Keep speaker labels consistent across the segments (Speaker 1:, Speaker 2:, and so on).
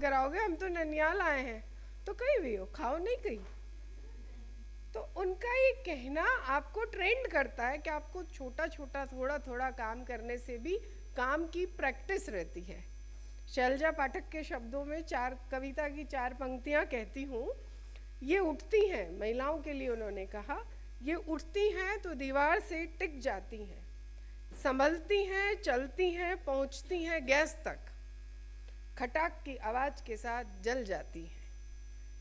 Speaker 1: कराओगे, हम तो ननियाल आए हैं। तो कहीं भी हो, खाओ नहीं कहीं। तो उनका ये कहना आपको ट्रेंड करता है कि आपको छोटा छोटा थोड़ा थोड़ा काम करने से भी काम की प्रैक्टिस रहती है। शैलजा पाठक के शब्दों में कविता की 4 पंक्तियां कहती हूँ। ये उठती हैं, महिलाओं के लिए उन्होंने कहा, ये उठती हैं तो दीवार से टिक जाती हैं, संभलती हैं, चलती हैं, पहुँचती हैं गैस तक, खटाक की आवाज़ के साथ जल जाती हैं।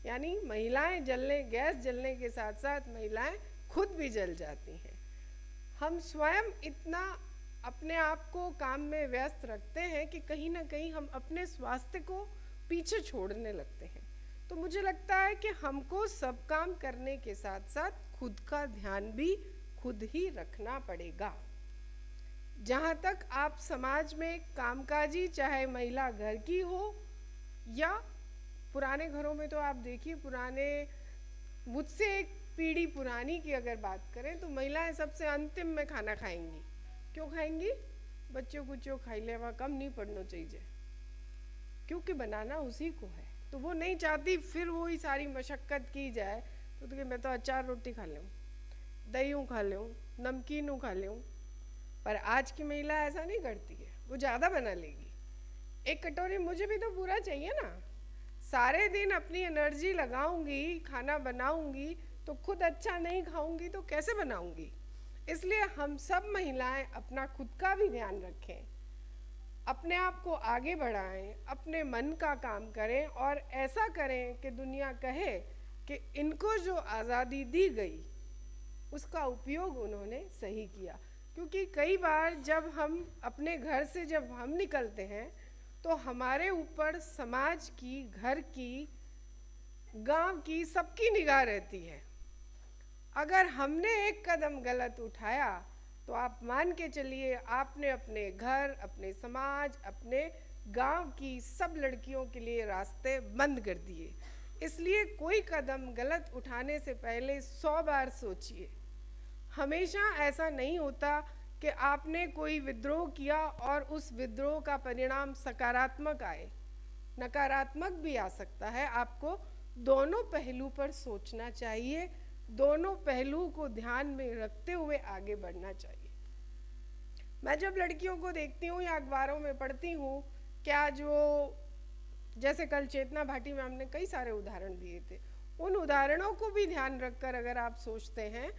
Speaker 1: यानी महिलाएं गैस जलने के साथ साथ महिलाएं खुद भी जल जाती हैं। हम स्वयं इतना अपने आप को काम में व्यस्त रखते हैं कि कहीं ना कहीं हम अपने स्वास्थ्य को पीछे छोड़ने लगते हैं। तो मुझे लगता है कि हमको सब काम करने के साथ साथ खुद का ध्यान भी खुद ही रखना पड़ेगा। जहाँ तक आप समाज में कामकाजी, चाहे महिला घर की हो या पुराने घरों में, तो आप देखिए पुराने, मुझसे एक पीढ़ी पुरानी की अगर बात करें तो महिलाएं सबसे अंतिम में खाना खाएंगी। क्यों खाएंगी? बच्चों कुछ खाई ले, वहाँ कम नहीं पड़ना चाहिए, क्योंकि बनाना उसी को है। तो वो नहीं चाहती फिर वही सारी मशक्क़त की जाए। तो मैं तो अचार रोटी खा लूँ, दही खा लूँ, नमकीन खा लूँ। पर आज की महिला ऐसा नहीं करती है, वो ज़्यादा बना लेगी। एक कटोरी मुझे भी तो पूरा चाहिए ना। सारे दिन अपनी एनर्जी लगाऊंगी, खाना बनाऊंगी, तो खुद अच्छा नहीं खाऊंगी तो कैसे बनाऊंगी? इसलिए हम सब महिलाएं अपना खुद का भी ध्यान रखें, अपने आप को आगे बढ़ाएं, अपने मन का काम करें और ऐसा करें कि दुनिया कहे कि इनको जो आज़ादी दी गई उसका उपयोग उन्होंने सही किया। क्योंकि कई बार जब हम अपने घर से जब हम निकलते हैं तो हमारे ऊपर समाज की, घर की, गांव की, सबकी निगाह रहती है। अगर हमने एक कदम गलत उठाया तो आप मान के चलिए आपने अपने घर, अपने समाज, अपने गांव की सब लड़कियों के लिए रास्ते बंद कर दिए। इसलिए कोई कदम गलत उठाने से पहले 100 बार सोचिए। हमेशा ऐसा नहीं होता कि आपने कोई विद्रोह किया और उस विद्रोह का परिणाम सकारात्मक आए, नकारात्मक भी आ सकता है। आपको दोनों पहलू पर सोचना चाहिए, दोनों पहलू को ध्यान में रखते हुए आगे बढ़ना चाहिए। मैं जब लड़कियों को देखती हूँ या अखबारों में पढ़ती हूँ, क्या जो जैसे कल चेतना भाटी में हमने कई सारे उदाहरण दिए थे, उन उदाहरणों को भी ध्यान रखकर अगर आप सोचते हैं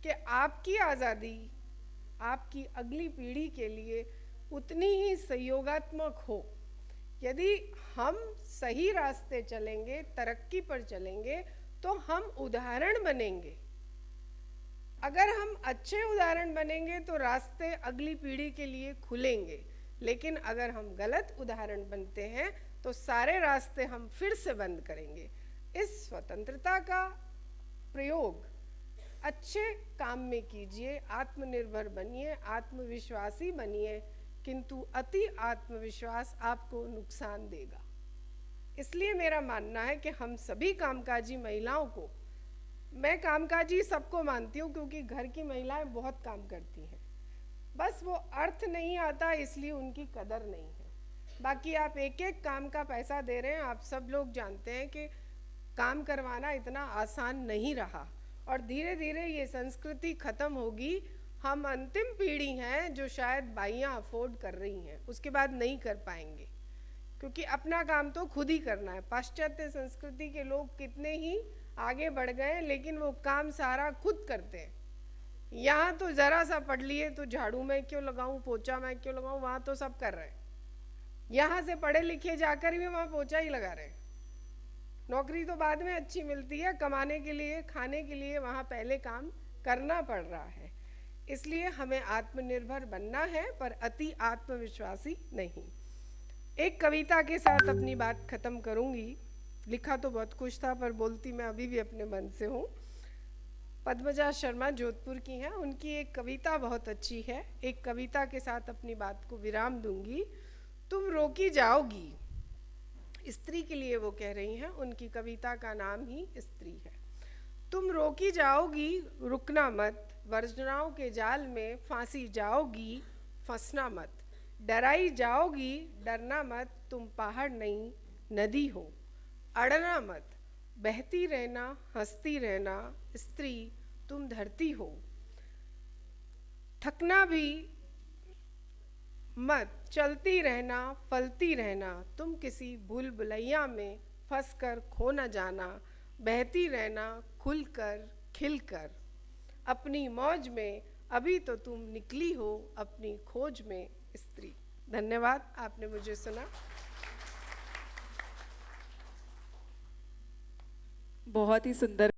Speaker 1: कि आपकी आज़ादी आपकी अगली पीढ़ी के लिए उतनी ही सहयोगात्मक हो, यदि हम सही रास्ते चलेंगे, तरक्की पर चलेंगे, तो हम उदाहरण बनेंगे। अगर हम अच्छे उदाहरण बनेंगे तो रास्ते अगली पीढ़ी के लिए खुलेंगे। लेकिन अगर हम गलत उदाहरण बनते हैं तो सारे रास्ते हम फिर से बंद करेंगे। इस स्वतंत्रता का प्रयोग अच्छे काम में कीजिए, आत्मनिर्भर बनिए, आत्मविश्वासी बनिए, किंतु अति आत्मविश्वास आपको नुकसान देगा। इसलिए मेरा मानना है कि हम सभी कामकाजी महिलाओं को, मैं कामकाजी सबको मानती हूँ क्योंकि घर की महिलाएं बहुत काम करती हैं, बस वो अर्थ नहीं आता इसलिए उनकी कदर नहीं है। बाकी आप एक एक काम का पैसा दे रहे हैं। आप सब लोग जानते हैं कि काम करवाना इतना आसान नहीं रहा और धीरे धीरे ये संस्कृति खत्म होगी। हम अंतिम पीढ़ी हैं जो शायद बाइयाँ अफोर्ड कर रही हैं, उसके बाद नहीं कर पाएंगे, क्योंकि अपना काम तो खुद ही करना है। पाश्चात्य संस्कृति के लोग कितने ही आगे बढ़ गए, लेकिन वो काम सारा खुद करते हैं। यहाँ तो ज़रा सा पढ़ लिए तो झाड़ू मैं क्यों लगाऊं, पोछा मैं क्यों लगाऊं, वहाँ तो सब कर रहे हैं। यहाँ से पढ़े लिखे जाकर भी वहाँ पोछा ही लगा रहे हैं। नौकरी तो बाद में अच्छी मिलती है, कमाने के लिए, खाने के लिए वहाँ पहले काम करना पड़ रहा है। इसलिए हमें आत्मनिर्भर बनना है, पर अति आत्मविश्वासी नहीं। एक कविता के साथ अपनी बात खत्म करूँगी। लिखा तो बहुत कुछ था पर बोलती मैं अभी भी अपने मन से हूँ। पद्मजा शर्मा जोधपुर की हैं, उनकी एक कविता बहुत अच्छी है। एक कविता के साथ अपनी बात को विराम दूंगी। तुम रोकी जाओगी, स्त्री के लिए वो कह रही हैं, उनकी कविता का नाम ही स्त्री है। तुम रोकी जाओगी, रुकना मत, वर्जनाओं के जाल में फांसी जाओगी, फंसना मत। डराई जाओगी, डरना मत, तुम पहाड़ नहीं नदी हो, अड़ना मत, बहती रहना, हंसती रहना, स्त्री तुम धरती हो। थकना भी मत, चलती रहना, फलती रहना, तुम किसी भूल भुलैया में फंस कर खो न जाना, बहती रहना, खुलकर खिलकर, अपनी मौज में अभी तो तुम निकली हो, अपनी खोज में स्त्री। धन्यवाद, आपने मुझे सुना।
Speaker 2: बहुत ही सुंदर।